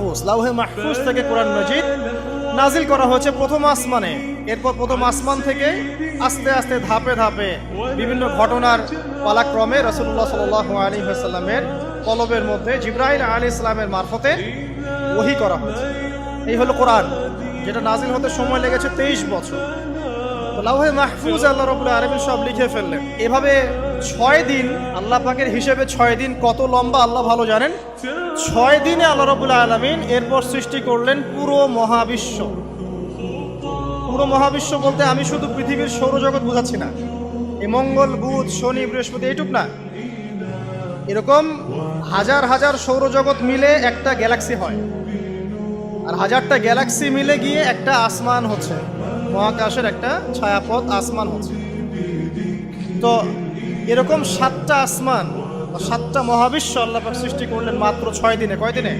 মাহফুজ, লাউহে মাহফুজ থেকে কোরআন মাজিদ নাজিল করা হয়েছে প্রথম আসমানে। এরপর প্রথম আসমান থেকে আস্তে আস্তে ধাপে ধাপে বিভিন্ন ঘটনার পালাক্রমে রাসূলুল্লাহ সাল্লাল্লাহু আলাইহি ওয়াসাল্লামের কলবের মধ্যে জিবরাইল আলাইহিস সালামের মারফতে ওহী করা হয়েছে। এই হলো কোরআন, যেটা নাজিল হতে সময় লেগেছে 23 বছর। লাউহে মাহফুজ আল্লাহ রাব্বুল আলামিন সব লিখে ফেললেন। এভাবে 6 দিন, আল্লাহ পাকের হিসেবে 6 দিন কত লম্বা আল্লাহ ভালো জানেন। 6 দিনে আল্লাহ রাব্বুল আলামিন এরপর সৃষ্টি করলেন পুরো মহাবিশ্ব। পুরো মহাবিশ্ব বলতে আমি শুধু পৃথিবীর সৌরজগৎ বোঝাচ্ছি না, এই মঙ্গল, বুধ, শনি, বৃহস্পতি এইটুক না, এরকম হাজার হাজার সৌরজগৎ মিলে একটা গ্যালাক্সি হয়, আর হাজারটা গ্যালাক্সি মিলে গিয়ে একটা আসমান হচ্ছে, মহাকাশের একটা ছায়াপথ আসমান হচ্ছে। তো এরকম 7টা আসমান, 7টা মহাবিশ্ব আল্লাহ পাক সৃষ্টি করলেন মাত্র 6 দিনে। কয় দিনে?